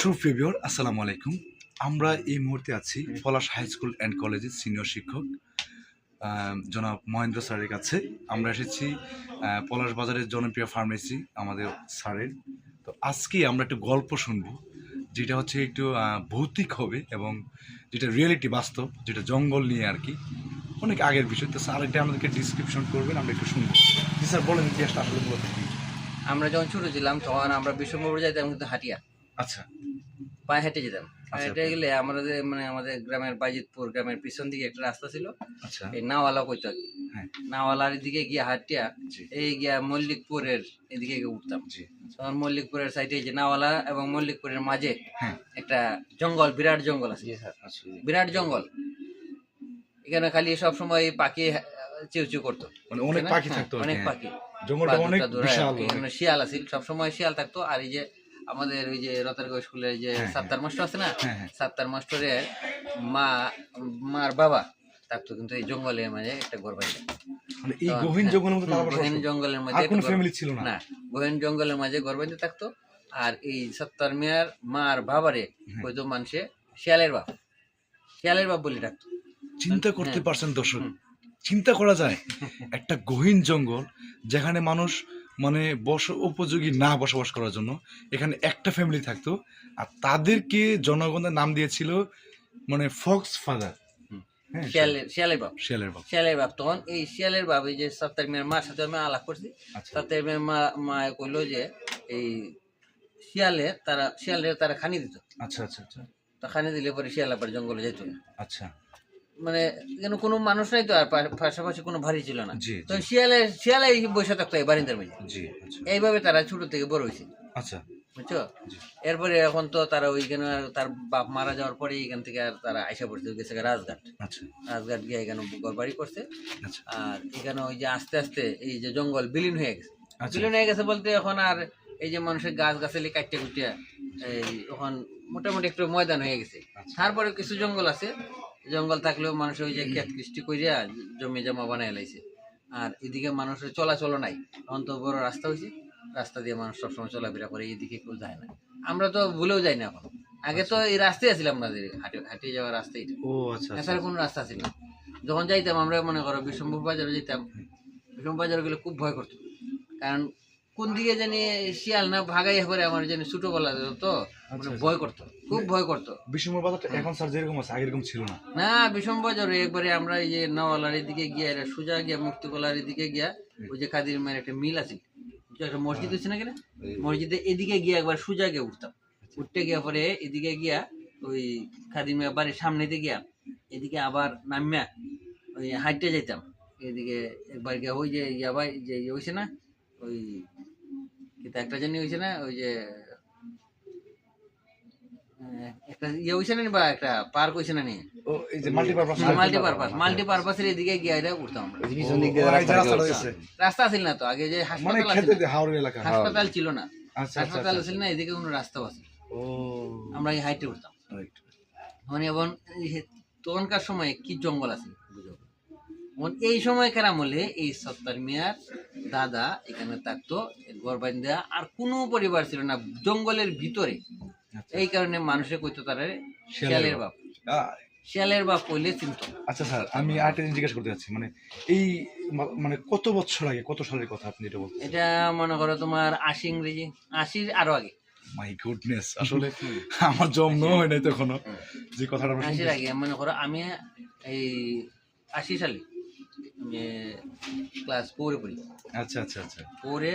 সুপ্রিয় আসসালামু আলাইকুম। আমরা এই মুহূর্তে আছি পলাশ হাই স্কুল অ্যান্ড কলেজের সিনিয়র শিক্ষক জনাব মহেন্দ্র স্যারের কাছে। আমরা এসেছি পলাশ বাজারের জনপ্রিয় ফার্মেসি আমাদের স্যারের। তো আজকে আমরা একটু গল্প শুনবো, যেটা হচ্ছে একটু ভৌতিক হবে এবং যেটা রিয়েলিটি বাস্তব, যেটা জঙ্গল নিয়ে আর কি, অনেক আগের বিষয়। তো স্যার এটা আমাদেরকে ডিসক্রিপশন করবেন, আমরা একটু শুনবো। জি স্যার, বলেন ইতিহাসটা আসলে মূলত কি? আমরা যখন ছোট ছিলাম তখন আমরা বিশ্বম্বর যাইতাম কিন্তু হাটিয়া, আচ্ছা পায়ে হেঁটে যেতাম। আচ্ছা। হেঁটে গেলে আমাদের আমাদের গ্রামের বাইজিতপুর গ্রামের পিছন দিকে একটা রাস্তা ছিল, আচ্ছা। এই নাওয়ালা কইতো আর কি। হ্যাঁ নাওয়ালার দিকে গিয়ে হাটিয়া জি এই গিয়া মল্লিকপুরের এদিকে গিয়ে উঠতাম। জি তখন মল্লিকপুরের সাইডে যে নাওয়ালা এবং মল্লিকপুরের মাঝে হ্যাঁ একটা জঙ্গল, বিরাট জঙ্গল আছে, আচ্ছা বিরাট জঙ্গল। এখানে খালি সব সময় পাখি চিউ চিউ করতো, মানে অনেক পাখি থাকতো, অনেক হ্যাঁ। পাখি, জঙ্গলটা অনেক বিশাল। এখানে শিয়াল আছিল, সবসময় শিয়াল থাকতো। আর এই যে আমাদের ওই যে রতারগাঁও স্কুলের যে হ্যাঁ, সাত্তার মাস্টার আছে না, হ্যাঁ, হ্যাঁ। সাত্তার মাস্টারের মার বাবা থাকতো কিন্তু এই জঙ্গলের মাঝে একটা ঘর বাড়ি। মানে এই গহীন জঙ্গলের মধ্যে তারা গহীন বসবাস জঙ্গলের করতো? মাঝে আর কোনো একটা ফ্যামিলি ছিল না? না, গহীন জঙ্গলের মাঝে ঘর বাড়িতে থাকতো। আর এই সত্তার মিয়ার মার বাবারে হয়তো মানুষে শিয়ালের বাপ, শিয়ালের বাপ বলে ডাকতো। চিন্তা করতে হ্যাঁ। পারছেন দর্শক? চিন্তা করা যায় একটা গহীন জঙ্গল যেখানে মানুষ মানে উপযোগী না বসবাস করার জন্য এখানে একটা ফ্যামিলি থাকতো, আর তাদেরকে জনগণের নাম দিয়েছিল মানে ফক্স ফাদার। হ্যাঁ, শিয়ালের বাপ, শিয়ালের বাপ। শিয়ালের বাপ। তখন এই শিয়ালের বাপ এই যে সত্তার মিয়ার মার সাথে আমি আলাপ করছি। আচ্ছা সত্তার মিয়ার মা কইলো যে এই শিয়ালের তারা খানি দিত। আচ্ছা আচ্ছা আচ্ছা তো খানি দিলে পরে শিয়াল আবার জঙ্গলে যেত না। আচ্ছা মানে এখানে কোনো মানুষ নাই তো, আর পাশাপাশি কোনো ভারী ছিল না। জি তো শিয়ালে বসে থাকতো এই বারিন্দার মাঝে। জি আচ্ছা এইভাবে তারা ছোট থেকে বড় হয়েছে, আচ্ছা বুঝছো। জি এরপরে এখন তো তারা ওইখানে তার বাপ মারা যাওয়ার পরে এখান থেকে আর তারা আইসা পড়ছে, গেছে রাজঘাট। আচ্ছা রাজঘাট গিয়ে এখানে ঘর বাড়ি করছে। আচ্ছা আর এখানে ওই যে আস্তে আস্তে এই যে জঙ্গল বিলীন হয়ে গেছে। আচ্ছা। বিলীন হয়ে গেছে বলতে এখন আর এই যে মানুষের গাছ গাছালি কাটতে কুটিয়া এই এখন মোটামুটি একটু ময়দান হয়ে গেছে। আচ্ছা। তারপরে কিছু জঙ্গল আছে, জঙ্গল থাকলেও মানুষ ওই যে ক্ষেত কৃষ্টি করিয়া জমি জমা বানাই লাইছে। আর এদিকে মানুষের চলাচল নাই, এখন তো বড় রাস্তা হয়েছে, রাস্তা দিয়ে মানুষ সবসময় চলাফেরা করে, এদিকে কেউ যায় না। আমরা তো ভুলেও যাই না এখন। আগে তো এই রাস্তায় আসছিলাম আমাদের হাঁটে যাওয়ার রাস্তা এটা, ও আচ্ছা আচ্ছা এছাড়া কোনো রাস্তা ছিল না। যখন যাইতাম আমরা মনে করো বিশ্বম্ভর বাজারে যেতাম, বিশ্বম্ভর বাজারে গেলে খুব ভয় করতো, কারণ কোন দিকে জানি শিয়াল না ভাগাই করে আমার জানি ছোট বলা যেত তো, মানে ভয় করতো, খুব ভয় করতো। বিশ্বময় বাজারটা এখন স্যার যেরকম আছে আগে এরকম ছিল না? না, বিষম বাজারে একবারে আমরা এই যে নাওয়ালার দিকে গিয়া সোজা গিয়া মুক্তিকলার দিকে গিয়া ওই যে কাদির মায়ের একটা মিল আছে, একটা মসজিদ হচ্ছে না কেন, মসজিদে এদিকে গিয়া একবার সোজা গিয়ে উঠতাম। উঠতে গিয়া পরে এদিকে গিয়া ওই খাদির মায়ের বাড়ির সামনেতে গিয়া এদিকে আবার নামিয়া ওই হাঁটতে যাইতাম। এদিকে একবার গিয়া ওই যে ইয়াবাই যে ইয়ে হয়েছে না, ওই কিন্তু একটা জানি হয়েছে না, ওই যে একটা ইয়ে হয়েছে না বা একটা পার্ক হয়েছে না নি, ও এই যে মাল্টিপারপাস মাল্টিপারপাসের এদিকে গিয়ে এটা উঠতাম আমরা। পিছন দিক দিয়ে রাস্তা রয়েছে, রাস্তা ছিল না তো আগে, যে মানে হাসপাতাল খেতে আছে, হাওড়ের এলাকা। হাসপাতাল ছিল না, আচ্ছা আচ্ছা হাসপাতাল ছিল না, এদিকে কোনো রাস্তাও আছে। ও আমরা এই হাইটে উঠতাম। রাইট। মানে এবং তখনকার সময় কি জঙ্গল আছে বুঝো। এই সময়কার আমলে এই সত্তার মিয়ার দাদা এখানে থাকতো ঘর বান্ধা, আর কোনো পরিবার ছিল না জঙ্গলের ভিতরে। এই কারণে মানুষে কইতো তারা শিয়ালের বাপ, শিয়ালের বাপ কইলে চিনত। আচ্ছা স্যার, আমি আরেকটা জিনিস জিজ্ঞাসা করতে চাচ্ছি, মানে এই মানে কত বছর আগে, কত সালের কথা আপনি এটা বলতে? এটা মনে করো তোমার 80 ইংরেজি 80 আরো আগে। মাই গুডনেস, আসলে আমার জন্ম হয় নাই তখনও যে কথাটা আমরা 80 আগে মনে করো আমি এই 80 সালে আমি ক্লাস 4 পড়ি। আচ্ছা আচ্ছা আচ্ছা পরে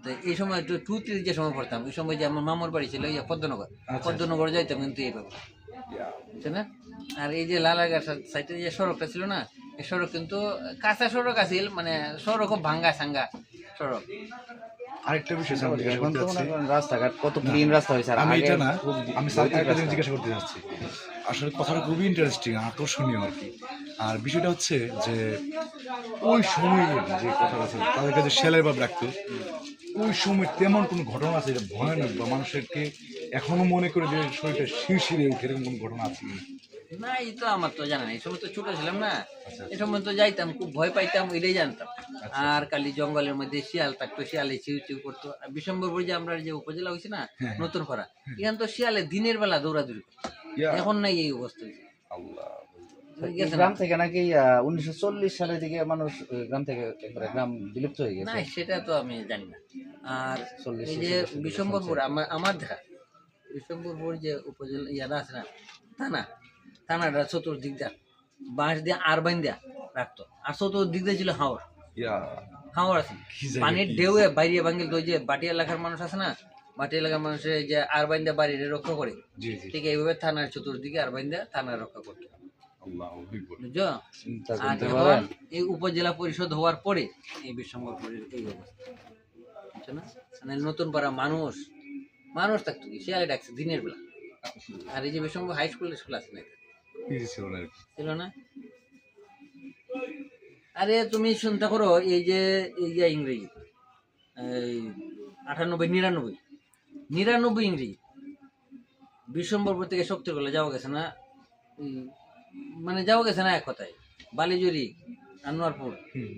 তো এই সময় একটু 2-3 যে সময় পড়তাম, এই সময় যে আমার মামার বাড়ি ছিল পদ্মনগর, পদ্মনগর যাইতাম কিন্তু এইভাবে, বুঝছে না। আর এই যে লালাঘাট সাইডে যে সড়কটা ছিল না, এই সড়ক কিন্তু কাঁচা সড়ক আছিল, মানে সড়ক খুব ভাঙ্গা সাঙ্গা সড়ক। আরেকটা বিষয় স্যার জিজ্ঞাসা করতে চাচ্ছি, রাস্তাঘাট কত ক্লিন রাস্তা হয়েছে। আমি এটা না, আমি স্যারকে একটা জিনিস জিজ্ঞাসা করতে চাচ্ছি। আসলে কথাটা খুবই ইন্টারেস্টিং, আকর্ষণীয় আর কি। আর বিষয়টা হচ্ছে যে ওই সময়ের যে কথাটা ছিল, তাদের কাছে শেলের বাপ রাখতো, ওই সময় তেমন কোনো ঘটনা আছে যেটা ভয়ানক বা মানুষেরকে এখনো মনে করে যে শরীরটা শিরশিরে উঠে, এরকম কোনো ঘটনা আছে? না এই তো আমার তো জানা নেই, এই সময় তো ছোট ছিলাম না, আচ্ছা এই সময় তো যাইতাম, খুব ভয় পাইতাম, এটাই জানতাম। আচ্ছা। আর খালি জঙ্গলের মধ্যে শিয়াল থাকতো, শিয়ালে চিউ চিউ করতো। আর বিশম্বরপুর যে আমরা যে উপজেলা হয়েছে না হ্যাঁ, নতুন করা, এখানে তো শিয়ালে দিনের বেলা দৌড়াদৌড়ি করতো। ইয়া এখন নাই এই অবস্থা হয়েছে। আল্লাহ। বুঝে এই গেছে না? গ্রাম থেকে নাকি 1940 সালের দিকে মানুষ গ্রাম থেকে একবারে গ্রাম বিলুপ্ত হয়ে না গেছে। সেটা তো আমি জানি না। আর 40 এই যে 46 বিশম্বরপুর আমার দেখা, বিশম্বরপুর যে উপজেলা ইয়াটা আছে না, থানাটা চতুর্দিক দিয়া বাঁশ দিয়ে আর বাইন দিয়া রাখতো, আর চতুর্দিক দিয়ে ছিল হাওড়, ইয়া হাওড় আছে। কি জায়গা, পানির কি? ঢেউয়ে বাইরে ভাঙ্গিল, তো ওই যে বাটি এলাকার মানুষ আছে না, বাটি এলাকার মানুষের যে আর বাইন দিয়া বাড়ির রক্ষা করে, জি জি ঠিক এইভাবে থানার চতুর্দিকে আর বাইন দিয়া থানার রক্ষা করতো, আল্লাহ আকবার। বুঝছো? চিন্তা আর করতে এখন পারেন। এই উপজেলা পরিষদ হওয়ার পরে এই বিশম্বরপুরের এই অবস্থা, বুঝছো না? মানে নতুন পাড়া মানুষ থাকতো কি, শিয়ালে ডাকছে দিনের বেলা। আর এই যে বিশম্বর হাই স্কুল আছে না, কি ছিল না আর কি। ছিল না। আরে তুমি চিন্তা করো, এই যে ইংরেজি এই 98 99 ইংরেজি বিশম্বরপুর থেকে শক্তিগড়ে যাওয়া গেছে না, মানে যাওয়া গেছে না এক কথায়, বালিজুরি, আনোয়ারপুর, হুম,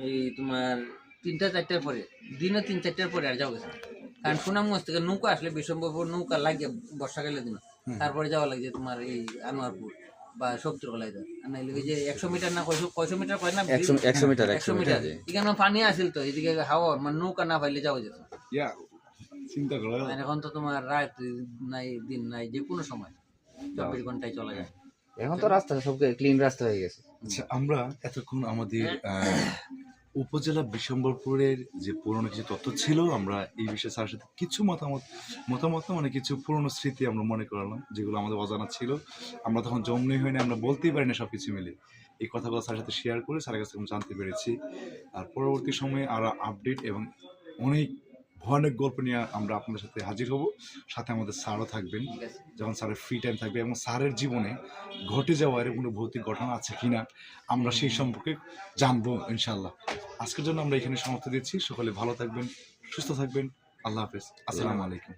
এই তোমার 3টা 4টার পরে, দিনে 3 4টার পরে আর যাওয়া গেছে না। কারণ সুনামগঞ্জ থেকে নৌকা আসলে বিশম্বরপুর নৌকা লাগে বর্ষাকালের দিন, তারপরে যাওয়া লাগে তোমার এই আনোয়ারপুর বা শক্তিগড়ায় যায়। আর নাইলে ওই যে 100 মিটার না কয়শো মিটার কয় না, 100 মিটার 100 মিটার এখানে পানি আসিল, তো এদিকে হাওয়া মানে নৌকা না পাইলে যাওয়া যেত। ইয়া চিন্তা করো। আর এখন তো তোমার রাত নাই দিন নাই, যে কোনো সময় 24 ঘন্টায় চলা যায়। এখন তো রাস্তা সব ক্লিন রাস্তা হয়ে গেছে। আচ্ছা, আমরা এতক্ষণ আমাদের উপজেলা বিশম্বরপুরের যে পুরনো কিছু তথ্য ছিল, আমরা এই বিষয়ে স্যারের সাথে কিছু মতামত না, মানে কিছু পুরনো স্মৃতি আমরা মনে করলাম, যেগুলো আমাদের অজানা ছিল। আমরা তখন জন্মই হয়নি, আমরা বলতেই পারি না সব কিছু মিলে। এই কথাগুলো স্যারের সাথে শেয়ার করে স্যারের কাছে আমি জানতে পেরেছি। আর পরবর্তী সময়ে আরও আপডেট এবং অনেক ভয়ানক গল্প নিয়ে আমরা আপনাদের সাথে হাজির হব। সাথে আমাদের স্যারও থাকবেন ঠিক আছে। যখন স্যারের ফ্রি টাইম থাকবে, এবং স্যারের জীবনে ঘটে যাওয়া এর কোনো ভৌতিক ঘটনা আছে কিনা আমরা সেই সম্পর্কে জানবো ইনশাল্লাহ। আজকের জন্য আমরা এখানে সমাপ্ত দিচ্ছি। সকলে ভালো থাকবেন, সুস্থ থাকবেন। আল্লাহ হাফেজ। আসসালামু আলাইকুম।